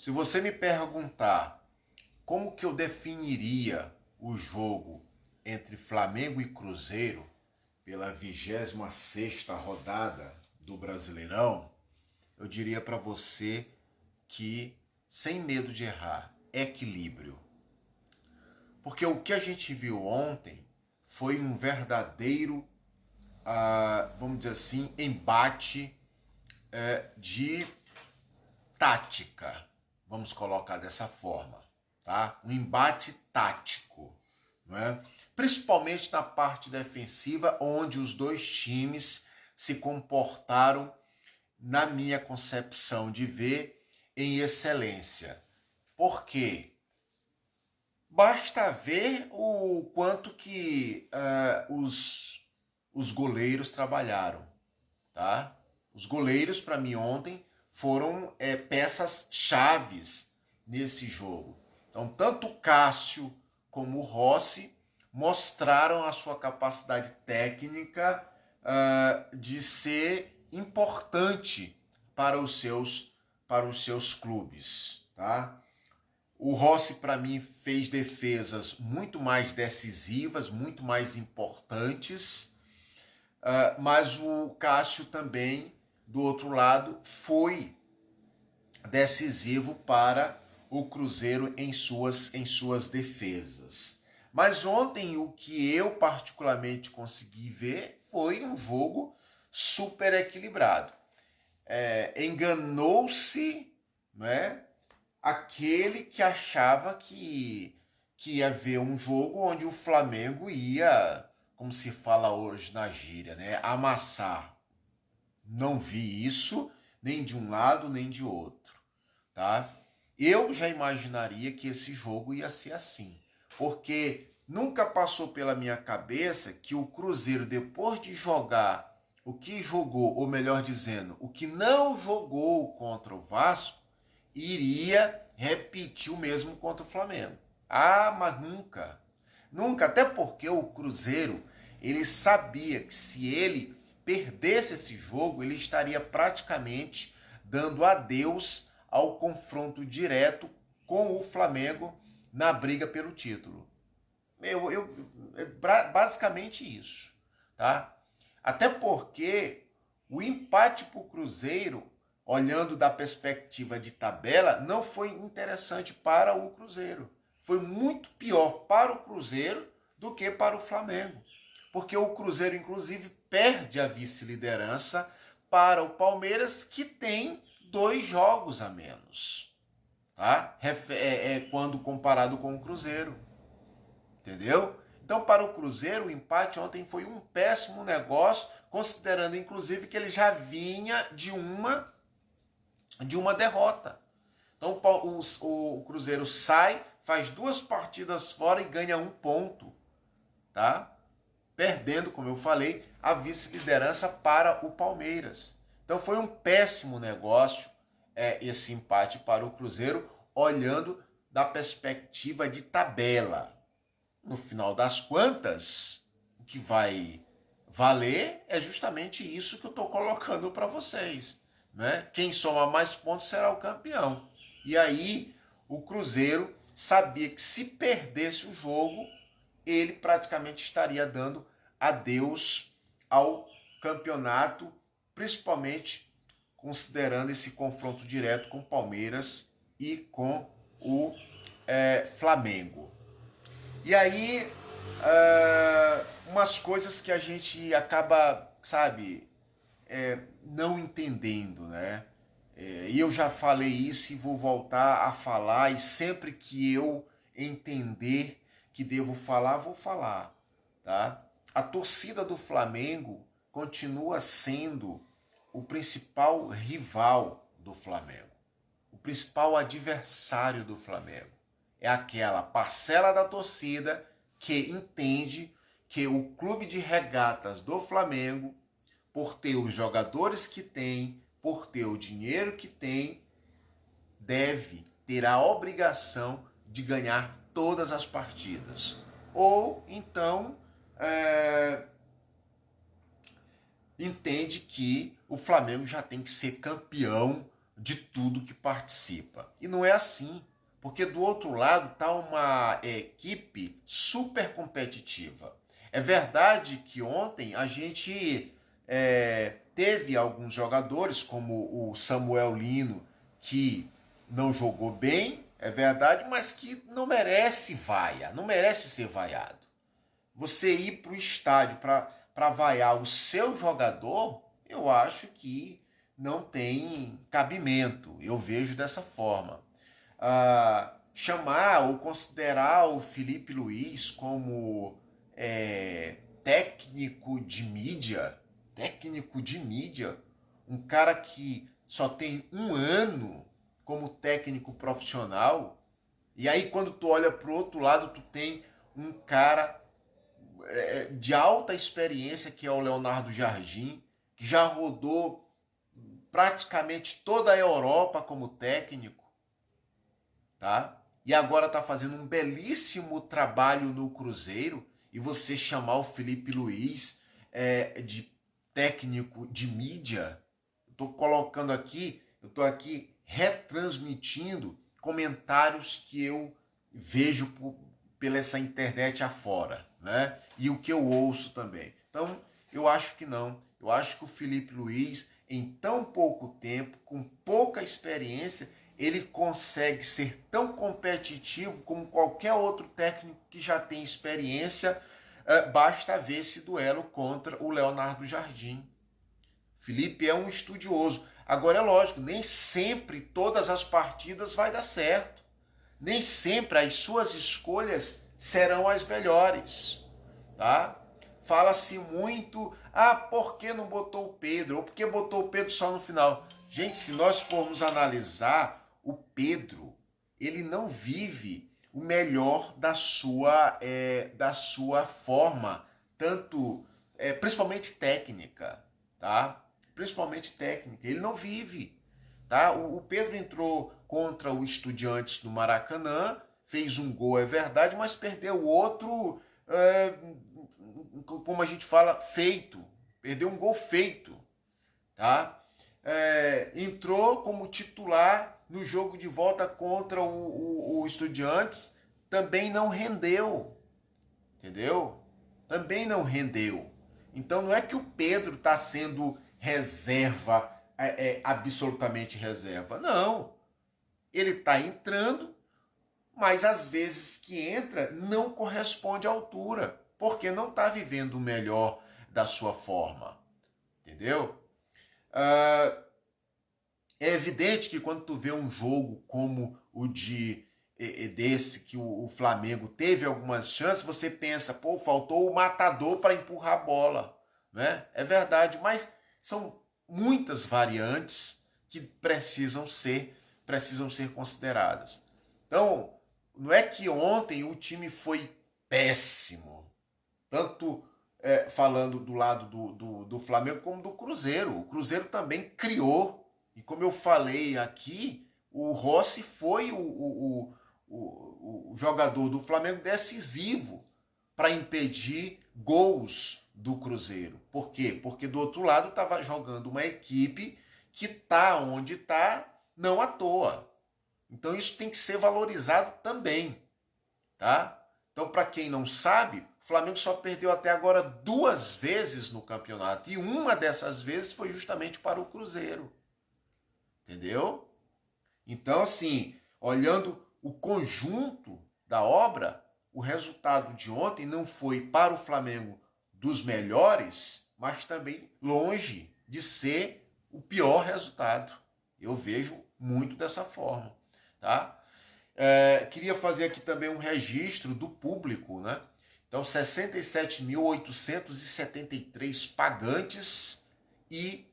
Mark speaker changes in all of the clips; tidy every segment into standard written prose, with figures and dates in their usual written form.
Speaker 1: Se você me perguntar como que eu definiria o jogo entre Flamengo e Cruzeiro pela 26ª rodada do Brasileirão, eu diria para você que, sem medo de errar, equilíbrio. Porque o que a gente viu ontem foi um verdadeiro, vamos dizer assim, embate de tática, vamos colocar dessa forma, tá? Um embate tático, não é? Principalmente na parte defensiva, onde os dois times se comportaram, na minha concepção de ver, em excelência. Por quê? Basta ver o quanto que os goleiros trabalharam, tá? Os goleiros, para mim, ontem foram peças chaves nesse jogo. Então, tanto o Cássio como o Rossi mostraram a sua capacidade técnica de ser importante para os seus clubes, tá? O Rossi, para mim, fez defesas muito mais decisivas, muito mais importantes, mas o Cássio também, do outro lado, foi decisivo para o Cruzeiro em suas defesas. Mas ontem o que eu particularmente consegui ver foi um jogo super equilibrado. Enganou-se, né, aquele que achava que ia ver um jogo onde o Flamengo ia, como se fala hoje na gíria, né, amassar. Não vi isso, nem de um lado, nem de outro, tá? Eu já imaginaria que esse jogo ia ser assim, porque nunca passou pela minha cabeça que o Cruzeiro, depois de jogar o que jogou, ou melhor dizendo, o que não jogou contra o Vasco, iria repetir o mesmo contra o Flamengo. Ah, mas nunca. Nunca, até porque o Cruzeiro, ele sabia que se ele perdesse esse jogo, ele estaria praticamente dando adeus ao confronto direto com o Flamengo na briga pelo título. Basicamente isso, tá? Até porque o empate para o Cruzeiro, olhando da perspectiva de tabela, não foi interessante para o Cruzeiro. Foi muito pior para o Cruzeiro do que para o Flamengo. Porque o Cruzeiro, inclusive, perde a vice-liderança para o Palmeiras, que tem 2 jogos a menos, tá? Quando comparado com o Cruzeiro. Entendeu? Então, para o Cruzeiro, o empate ontem foi um péssimo negócio, considerando, inclusive, que ele já vinha de uma derrota. Então, o Cruzeiro sai, faz 2 partidas fora e ganha 1 ponto, tá? Perdendo, como eu falei, a vice-liderança para o Palmeiras. Então, foi um péssimo negócio esse empate para o Cruzeiro, olhando da perspectiva de tabela. No final das contas, o que vai valer é justamente isso que eu estou colocando para vocês, né? Quem soma mais pontos será o campeão. E aí o Cruzeiro sabia que se perdesse o jogo, ele praticamente estaria dando adeus ao campeonato, principalmente considerando esse confronto direto com o Palmeiras e com o Flamengo. E aí, umas coisas que a gente acaba, sabe, não entendendo, né? E eu já falei isso e vou voltar a falar, e sempre que eu entender que devo falar, vou falar, tá? A torcida do Flamengo continua sendo o principal rival do Flamengo, o principal adversário do Flamengo. É aquela parcela da torcida que entende que o clube de regatas do Flamengo, por ter os jogadores que tem, por ter o dinheiro que tem, deve ter a obrigação de ganhar todas as partidas. Ou então entende que o Flamengo já tem que ser campeão de tudo que participa. E não é assim, porque do outro lado está uma equipe super competitiva. É verdade que ontem a gente teve alguns jogadores, como o Samuel Lino, que não jogou bem, é verdade, mas que não merece vaia, não merece ser vaiado. Você ir para o estádio para vaiar o seu jogador, eu acho que não tem cabimento. Eu vejo dessa forma. Chamar ou considerar o Felipe Luiz como técnico de mídia, um cara que só tem 1 ano como técnico profissional, e aí quando tu olha para o outro lado, tu tem um cara de alta experiência, que é o Leonardo Jardim, que já rodou praticamente toda a Europa como técnico, tá? E agora está fazendo um belíssimo trabalho no Cruzeiro, e você chamar o Felipe Luiz de técnico de mídia, eu estou aqui retransmitindo comentários que eu vejo pela essa internet afora, né? E o que eu ouço também. Então, eu acho que não. Eu acho que o Felipe Luiz, em tão pouco tempo, com pouca experiência, ele consegue ser tão competitivo como qualquer outro técnico que já tem experiência. Basta ver esse duelo contra o Leonardo Jardim. Felipe é um estudioso. Agora é lógico, nem sempre todas as partidas vai dar certo. Nem sempre as suas escolhas serão as melhores, tá? Fala-se muito, por que não botou o Pedro? Ou por que botou o Pedro só no final? Gente, se nós formos analisar, o Pedro, ele não vive o melhor da sua forma, tanto, principalmente técnica, tá? Principalmente técnica, ele não vive. Tá? O Pedro entrou contra o Estudiantes do Maracanã, fez um gol, é verdade, mas perdeu o outro, como a gente fala, feito. Perdeu um gol feito. Tá? Entrou como titular no jogo de volta contra o Estudiantes, também não rendeu. Entendeu? Também não rendeu. Então não é que o Pedro está sendo reserva, absolutamente reserva. Não. Ele está entrando, mas às vezes que entra não corresponde à altura, porque não está vivendo o melhor da sua forma. Entendeu? É evidente que quando tu vê um jogo como o desse, que o Flamengo teve algumas chances, você pensa, faltou o matador para empurrar a bola. Né? É verdade, mas são muitas variantes que precisam ser consideradas. Então, não é que ontem o time foi péssimo, tanto falando do lado do Flamengo como do Cruzeiro. O Cruzeiro também criou, e como eu falei aqui, o Rossi foi o jogador do Flamengo decisivo para impedir gols do Cruzeiro. Por quê? Porque do outro lado estava jogando uma equipe que está onde está não à toa. Então isso tem que ser valorizado também, tá? Então, para quem não sabe, o Flamengo só perdeu até agora 2 vezes no campeonato, e uma dessas vezes foi justamente para o Cruzeiro. Entendeu? Então, assim, olhando o conjunto da obra, o resultado de ontem não foi para o Flamengo dos melhores, mas também longe de ser o pior resultado. Eu vejo muito dessa forma, tá? Queria fazer aqui também um registro do público, né? Então, 67.873 pagantes e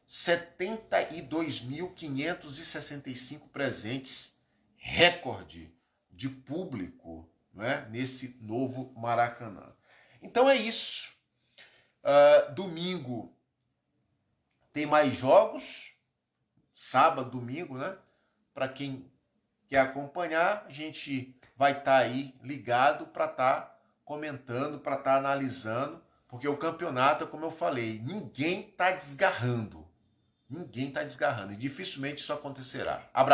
Speaker 1: 72.565 presentes, recorde de público, né, nesse novo Maracanã. Então é isso. Domingo tem mais jogos, sábado, domingo, né? Para quem quer acompanhar, a gente vai estar aí ligado para estar comentando, para estar analisando, porque o campeonato, como eu falei, ninguém está desgarrando. Ninguém está desgarrando e dificilmente isso acontecerá. Abraço.